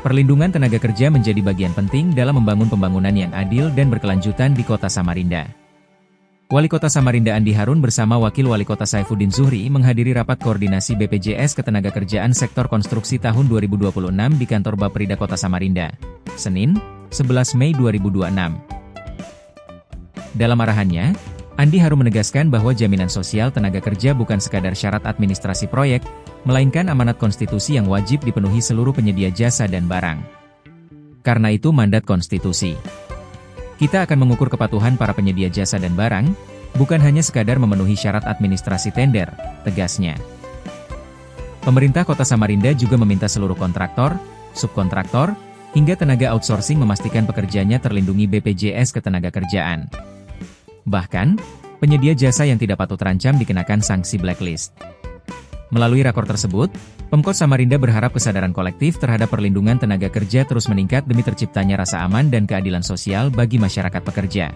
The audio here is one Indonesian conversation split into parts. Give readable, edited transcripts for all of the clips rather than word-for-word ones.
Perlindungan tenaga kerja menjadi bagian penting dalam membangun pembangunan yang adil dan berkelanjutan di Kota Samarinda. Wali Kota Samarinda Andi Harun bersama Wakil Wali Kota Saifuddin Zuhri menghadiri rapat koordinasi BPJS Ketenagakerjaan Sektor Konstruksi tahun 2026 di kantor Bapperida Kota Samarinda, Senin, 11 Mei 2026. Dalam arahannya, Andi Harun menegaskan bahwa jaminan sosial tenaga kerja bukan sekadar syarat administrasi proyek, melainkan amanat konstitusi yang wajib dipenuhi seluruh penyedia jasa dan barang. Karena itu mandat konstitusi. Kita akan mengukur kepatuhan para penyedia jasa dan barang, bukan hanya sekadar memenuhi syarat administrasi tender, tegasnya. Pemerintah Kota Samarinda juga meminta seluruh kontraktor, subkontraktor, hingga tenaga outsourcing memastikan pekerjanya terlindungi BPJS Ketenagakerjaan. Bahkan, penyedia jasa yang tidak patut terancam dikenakan sanksi blacklist. Melalui rakor tersebut, Pemkot Samarinda berharap kesadaran kolektif terhadap perlindungan tenaga kerja terus meningkat demi terciptanya rasa aman dan keadilan sosial bagi masyarakat pekerja.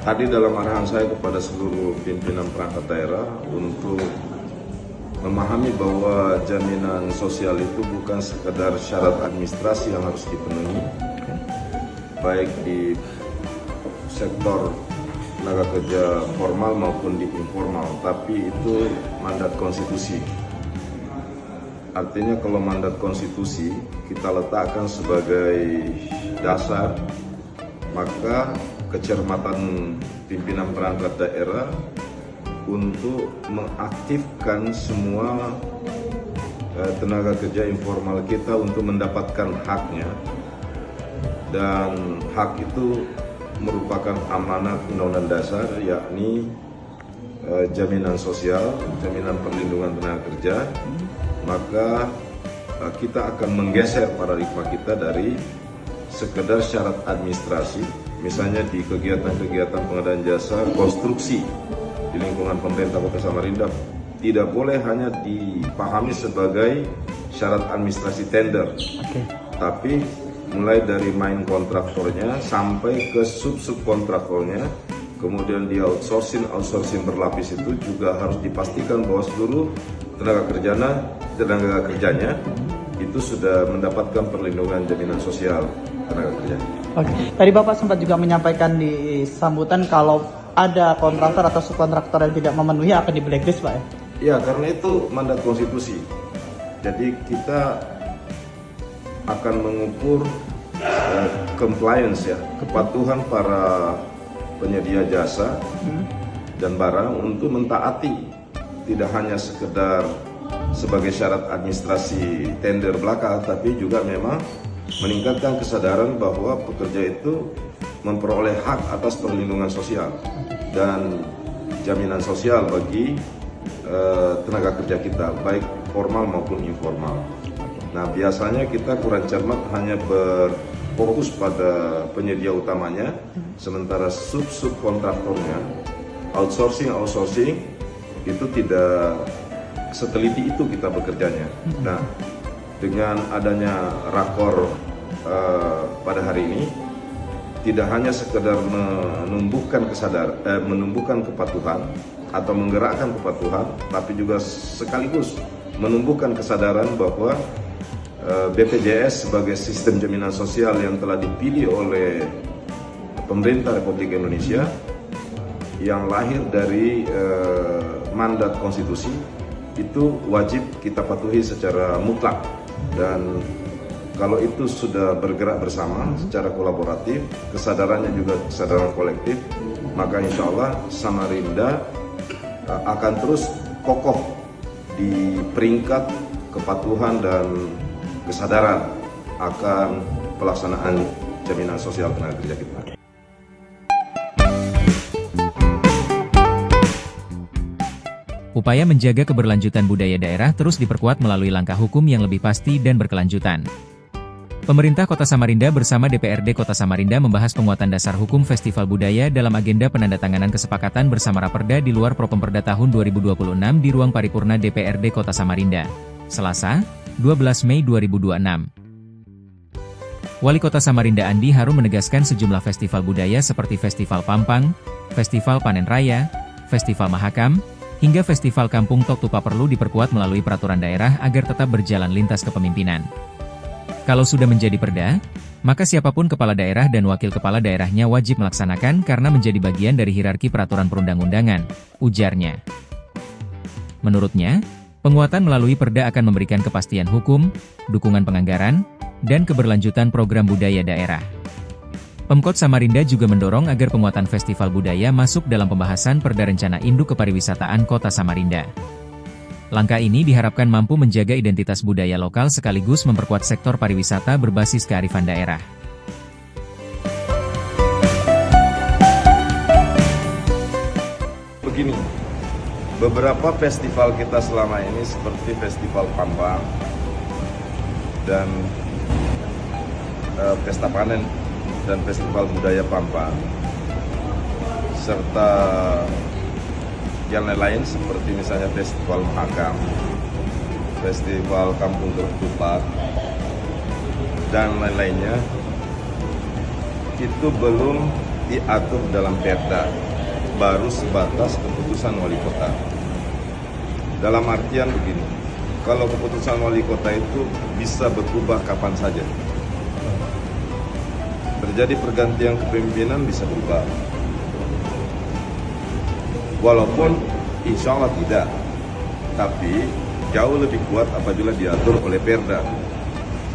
Tadi dalam arahan saya kepada seluruh pimpinan perangkat daerah untuk memahami bahwa jaminan sosial itu bukan sekedar syarat administrasi yang harus dipenuhi, baik di sektor tenaga kerja formal maupun di informal, tapi itu mandat konstitusi. Artinya kalau mandat konstitusi kita letakkan sebagai dasar, maka kecermatan pimpinan perangkat daerah untuk mengaktifkan semua tenaga kerja informal kita untuk mendapatkan haknya, dan hak itu merupakan amanat Undang-Undang Dasar, yakni jaminan sosial, jaminan perlindungan tenaga kerja. Maka kita akan menggeser paradigma kita dari sekedar syarat administrasi, misalnya di kegiatan-kegiatan pengadaan jasa konstruksi di lingkungan pemerintah Kota Samarinda, tidak boleh hanya dipahami sebagai syarat administrasi tender, tapi mulai dari main kontraktornya sampai ke sub-subkontraktornya, kemudian di outsourcing berlapis itu juga harus dipastikan bahwa seluruh tenaga kerjanya itu sudah mendapatkan perlindungan jaminan sosial tenaga kerja. Tadi Bapak sempat juga menyampaikan di sambutan kalau ada kontraktor atau subkontraktor yang tidak memenuhi akan di blacklist, Pak ya? Iya, karena itu mandat konstitusi. Jadi kita akan mengukur compliance, ya, kepatuhan para penyedia jasa dan barang untuk mentaati, tidak hanya sekedar sebagai syarat administrasi tender belaka, tapi juga memang meningkatkan kesadaran bahwa pekerja itu memperoleh hak atas perlindungan sosial dan jaminan sosial bagi tenaga kerja kita, baik formal maupun informal. Nah, biasanya kita kurang cermat, hanya berfokus pada penyedia utamanya, sementara sub-subkontraktornya, outsourcing itu tidak seteliti itu kita bekerjanya. Nah, dengan adanya rakor pada hari ini, tidak hanya sekedar menumbuhkan kepatuhan atau menggerakkan kepatuhan, tapi juga sekaligus menumbuhkan kesadaran bahwa BPJS sebagai sistem jaminan sosial yang telah dipilih oleh pemerintah Republik Indonesia, yang lahir dari mandat konstitusi, itu wajib kita patuhi secara mutlak. Dan kalau itu sudah bergerak bersama secara kolaboratif, kesadarannya juga kesadaran kolektif, maka insya Allah Samarinda akan terus kokoh di peringkat kepatuhan dan kesadaran akan pelaksanaan jaminan sosial tenaga kerja kita. Upaya menjaga keberlanjutan budaya daerah terus diperkuat melalui langkah hukum yang lebih pasti dan berkelanjutan. Pemerintah Kota Samarinda bersama DPRD Kota Samarinda membahas penguatan dasar hukum Festival Budaya dalam agenda penandatanganan kesepakatan bersama Raperda di luar Propemperda tahun 2026 di ruang paripurna DPRD Kota Samarinda, Selasa, 12 Mei 2026. Wali Kota Samarinda Andi Harun menegaskan sejumlah festival budaya seperti Festival Pampang, Festival Panen Raya, Festival Mahakam, Hingga Festival Kampung Tok Tupa perlu diperkuat melalui peraturan daerah agar tetap berjalan lintas kepemimpinan. Kalau sudah menjadi perda, maka siapapun kepala daerah dan wakil kepala daerahnya wajib melaksanakan karena menjadi bagian dari hierarki peraturan perundang-undangan, ujarnya. Menurutnya, penguatan melalui perda akan memberikan kepastian hukum, dukungan penganggaran, dan keberlanjutan program budaya daerah. Pemkot Samarinda juga mendorong agar penguatan festival budaya masuk dalam pembahasan Perda Rencana Induk Kepariwisataan Kota Samarinda. Langkah ini diharapkan mampu menjaga identitas budaya lokal sekaligus memperkuat sektor pariwisata berbasis kearifan daerah. Begini, beberapa festival kita selama ini seperti Festival Pampang dan Pesta Panen dan Festival Budaya Pampang, serta yang lain-lain seperti misalnya Festival Mahakam, Festival Kampung Tok Tupa, dan lain-lainnya, itu belum diatur dalam perda, baru sebatas keputusan wali kota. Dalam artian begini, kalau keputusan wali kota itu bisa berubah kapan saja. Terjadi pergantian kepemimpinan bisa berubah. Walaupun insya Allah tidak, tapi jauh lebih kuat apabila diatur oleh perda.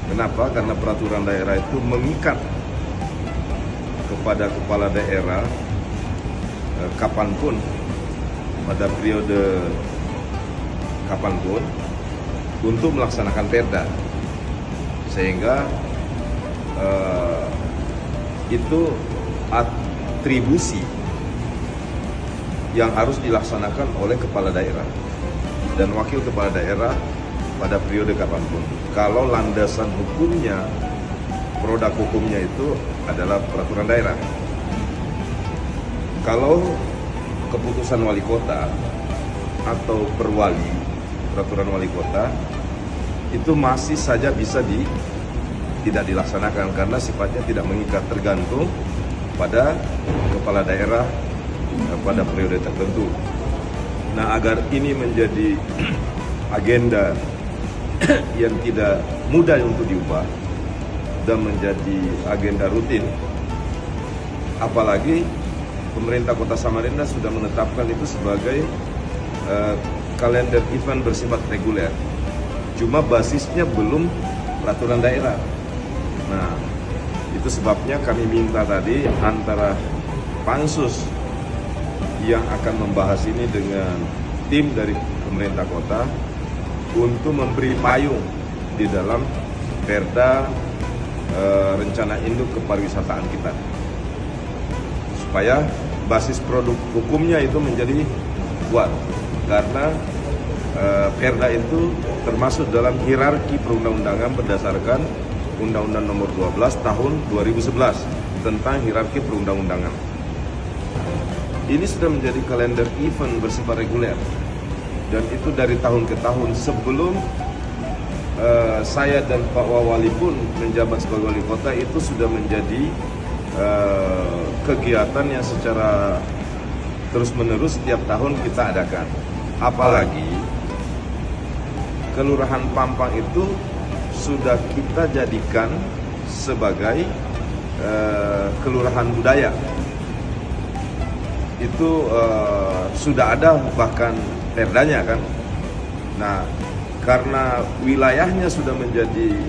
Kenapa? Karena peraturan daerah itu mengikat kepada kepala daerah kapanpun, pada periode kapanpun, untuk melaksanakan perda. Sehingga itu atribusi yang harus dilaksanakan oleh kepala daerah dan wakil kepala daerah pada periode kapanpun. Kalau landasan hukumnya, produk hukumnya itu adalah peraturan daerah. Kalau keputusan wali kota atau perwali, peraturan wali kota, itu masih saja bisa tidak dilaksanakan karena sifatnya tidak mengikat, tergantung pada kepala daerah pada periode tertentu. Nah, agar ini menjadi agenda yang tidak mudah untuk diubah dan menjadi agenda rutin, apalagi pemerintah Kota Samarinda sudah menetapkan itu sebagai kalender event bersifat reguler. Cuma basisnya belum peraturan daerah. Nah, itu sebabnya kami minta tadi antara pansus yang akan membahas ini dengan tim dari pemerintah kota untuk memberi payung di dalam perda rencana induk kepariwisataan kita, supaya basis produk hukumnya itu menjadi kuat, karena perda itu termasuk dalam hierarki perundang-undangan berdasarkan Undang-Undang Nomor 12 Tahun 2011 tentang hierarki perundang-undangan. Ini sudah menjadi kalender event bersifat reguler, dan itu dari tahun ke tahun. Sebelum saya dan Pak Wawali pun menjabat sebagai wali kota, itu sudah menjadi kegiatan yang secara terus-menerus setiap tahun kita adakan. Apalagi Kelurahan Pampang itu sudah kita jadikan sebagai kelurahan budaya. Itu sudah ada bahkan perdanya kan. Nah, karena wilayahnya sudah menjadi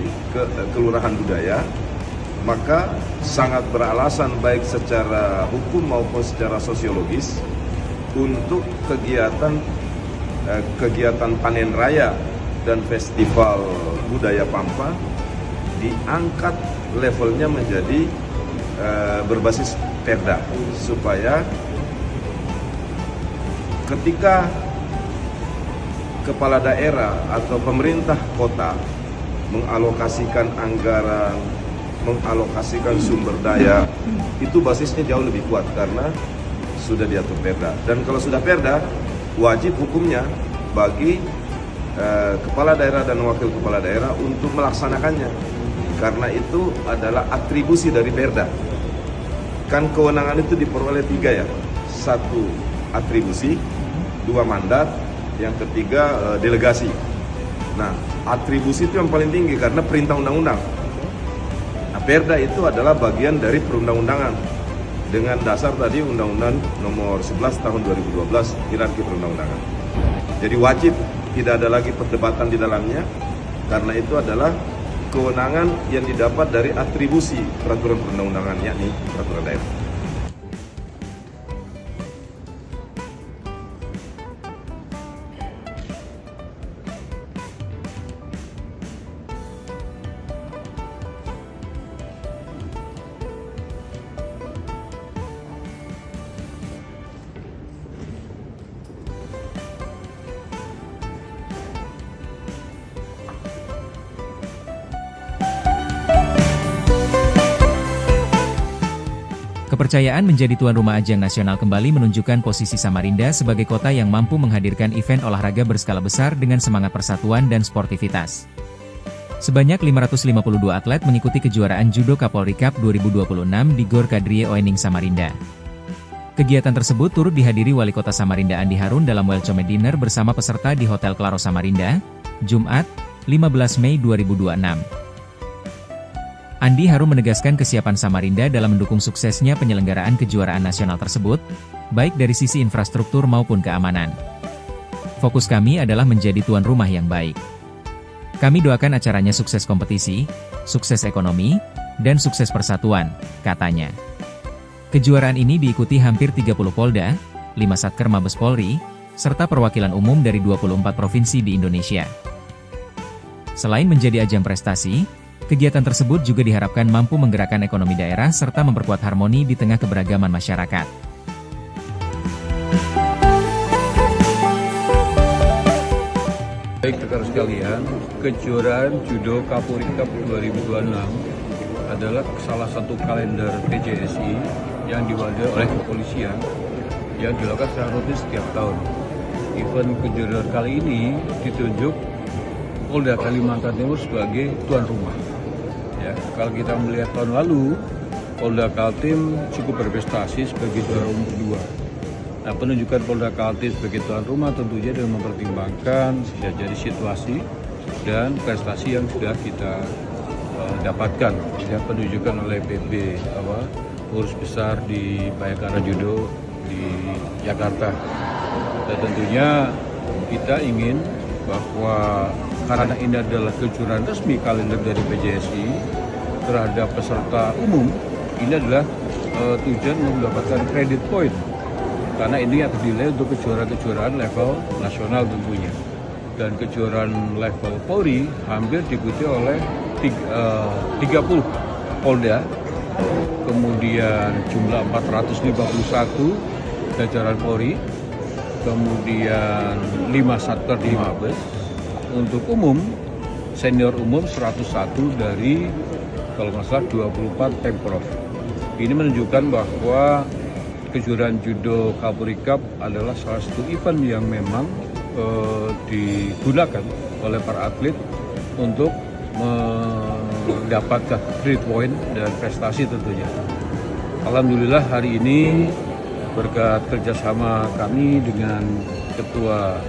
kelurahan budaya, maka sangat beralasan baik secara hukum maupun secara sosiologis untuk kegiatan panen raya dan festival budaya Pampa diangkat levelnya menjadi berbasis perda, supaya ketika kepala daerah atau pemerintah kota mengalokasikan anggaran, mengalokasikan sumber daya, itu basisnya jauh lebih kuat karena sudah diatur perda. Dan kalau sudah perda, wajib hukumnya bagi kepala daerah dan wakil kepala daerah untuk melaksanakannya, karena itu adalah atribusi dari perda. Kan kewenangan itu diperoleh 3 ya, 1 atribusi, 2 mandat, yang ketiga delegasi. Nah, atribusi itu yang paling tinggi karena perintah undang-undang. Nah, Perda itu adalah bagian dari perundang-undangan dengan dasar tadi Undang-Undang Nomor 11 Tahun 2012 hierarki perundang-undangan. Jadi wajib, tidak ada lagi perdebatan di dalamnya, karena itu adalah kewenangan yang didapat dari atribusi peraturan perundang-undangan, yakni peraturan daerah. Kepercayaan menjadi tuan rumah ajang nasional kembali menunjukkan posisi Samarinda sebagai kota yang mampu menghadirkan event olahraga berskala besar dengan semangat persatuan dan sportivitas. Sebanyak 552 atlet mengikuti kejuaraan Judo Kapolri Cup 2026 di Gor Kadrie Oening Samarinda. Kegiatan tersebut turut dihadiri Wali Kota Samarinda Andi Harun dalam welcome dinner bersama peserta di Hotel Claro Samarinda, Jumat, 15 Mei 2026. Andi Harun menegaskan kesiapan Samarinda dalam mendukung suksesnya penyelenggaraan kejuaraan nasional tersebut, baik dari sisi infrastruktur maupun keamanan. Fokus kami adalah menjadi tuan rumah yang baik. Kami doakan acaranya sukses kompetisi, sukses ekonomi, dan sukses persatuan, katanya. Kejuaraan ini diikuti hampir 30 Polda, 5 Satker Mabes Polri, serta perwakilan umum dari 24 provinsi di Indonesia. Selain menjadi ajang prestasi, kegiatan tersebut juga diharapkan mampu menggerakkan ekonomi daerah serta memperkuat harmoni di tengah keberagaman masyarakat. Baik rekan sekalian, kejuaraan Judo Kapolri Cup 2026 adalah salah satu kalender PJSI yang diwadahi oleh kepolisian yang dilakukan secara rutin setiap tahun. Event kejuaraan kali ini ditunjuk Polda Kalimantan Timur sebagai tuan rumah. Ya, kalau kita melihat tahun lalu, Polda Kaltim cukup berprestasi sebagai juara umum kedua. Nah, penunjukan Polda Kaltim sebagai tuan rumah tentunya dengan mempertimbangkan bisa jadi situasi dan prestasi yang sudah kita dapatkan. Yang penunjukan oleh PB Pengurus Besar di Bayangkara Judo di Jakarta. Dan tentunya kita ingin bahwa karena ini adalah kejuaraan resmi kalender dari PJSI terhadap peserta umum, ini adalah tujuan mendapatkan credit point karena ini akan dinilai untuk kejuaraan-kejuaraan level nasional tentunya. Dan kejuaraan level Polri hampir diikuti oleh 30 Polda, kemudian jumlah 451 jajaran Polri, kemudian 5 Satker di Mabes. Untuk umum, senior umum 101 dari kalau nggak salah 24 Pemprov. Ini menunjukkan bahwa kejuaraan Judo Kapolri Cup adalah salah satu event yang memang digunakan oleh para atlet untuk mendapatkan credit point dan prestasi tentunya. Alhamdulillah hari ini berkat kerjasama kami dengan Ketua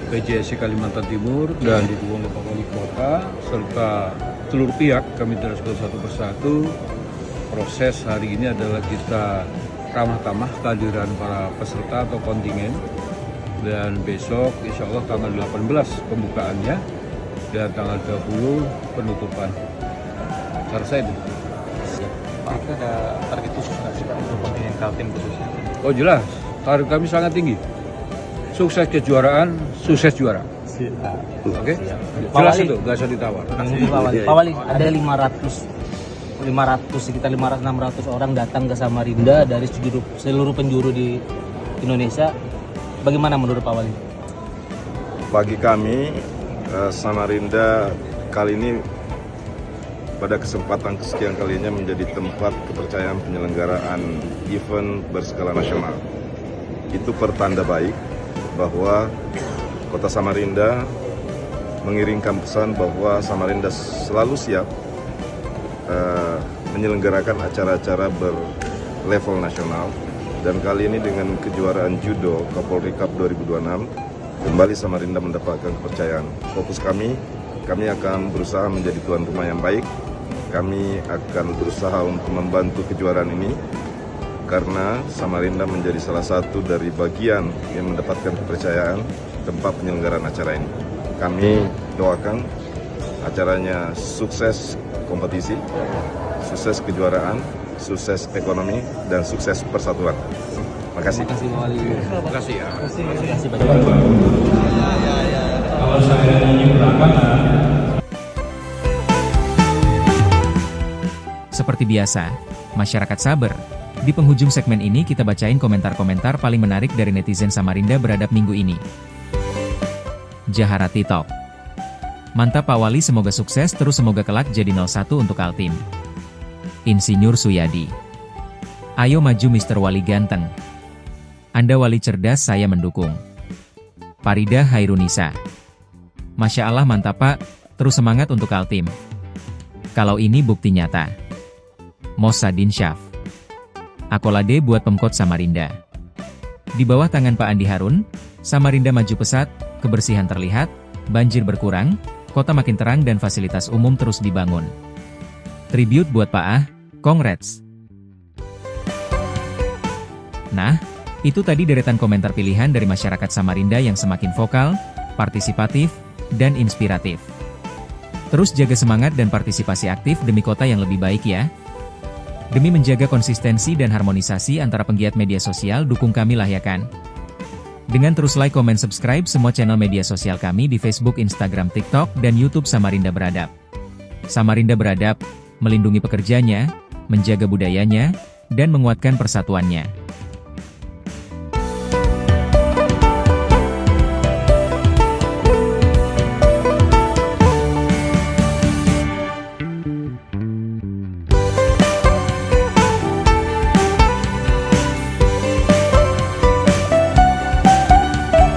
PJSI Kalimantan Timur dan didukung oleh Pak Wali Kota serta seluruh pihak, kami teruskan satu persatu. Proses hari ini adalah kita ramah tamah kehadiran para peserta atau kontingen, dan besok insya Allah tanggal 18 pembukaannya dan tanggal 20 penutupan. Selesai itu. Pak, ada target khusus nggak sih Pak untuk kontingen Kaltim khususnya? Oh jelas, target kami sangat tinggi. Sukses kejuaraan, sukses juara. Oke? Jelas itu, nggak usah ditawar. Pak Wali, ada 500 sekitar 500-600 orang datang ke Samarinda dari seluruh penjuru di Indonesia. Bagaimana menurut Pak Wali? Bagi kami, Samarinda kali ini pada kesempatan kesekian kalinya menjadi tempat kepercayaan penyelenggaraan event berskala nasional. Itu pertanda baik bahwa Kota Samarinda mengirimkan pesan bahwa Samarinda selalu siap menyelenggarakan acara-acara berlevel nasional Dan kali ini dengan kejuaraan judo Kapolri Cup 2026, kembali Samarinda mendapatkan kepercayaan. Fokus kami akan berusaha menjadi tuan rumah yang baik. Kami akan berusaha untuk membantu kejuaraan ini, karena Samarinda menjadi salah satu dari bagian yang mendapatkan kepercayaan tempat penyelenggaraan acara ini. Kami doakan acaranya sukses kompetisi, sukses kejuaraan, sukses ekonomi, dan sukses persatuan. Terima kasih. Terima kasih Pak Wali. Terima kasih ya. Terima kasih banyak. Seperti biasa, masyarakat sabar. Di penghujung segmen ini kita bacain komentar-komentar paling menarik dari netizen Samarinda beradab minggu ini. Jaharati Top. Mantap Pak Wali, semoga sukses terus, semoga kelak jadi 01 untuk Kaltim. Insinyur Suyadi. Ayo maju Mr. Wali ganteng. Anda wali cerdas, saya mendukung. Farida Hairunisa. Masya Allah mantap Pak, terus semangat untuk Kaltim. Kalau ini bukti nyata. Mosadin Syaf. Akolade buat Pemkot Samarinda. Di bawah tangan Pak Andi Harun, Samarinda maju pesat, kebersihan terlihat, banjir berkurang, kota makin terang dan fasilitas umum terus dibangun. Tribute buat Pak Ah, congrats. Nah, itu tadi deretan komentar pilihan dari masyarakat Samarinda yang semakin vokal, partisipatif, dan inspiratif. Terus jaga semangat dan partisipasi aktif demi kota yang lebih baik ya. Demi menjaga konsistensi dan harmonisasi antara penggiat media sosial, dukung kami lah ya kan. Dengan terus like, komen, subscribe semua channel media sosial kami di Facebook, Instagram, TikTok, dan YouTube Samarinda Beradab. Samarinda Beradab, melindungi pekerjanya, menjaga budayanya, dan menguatkan persatuannya.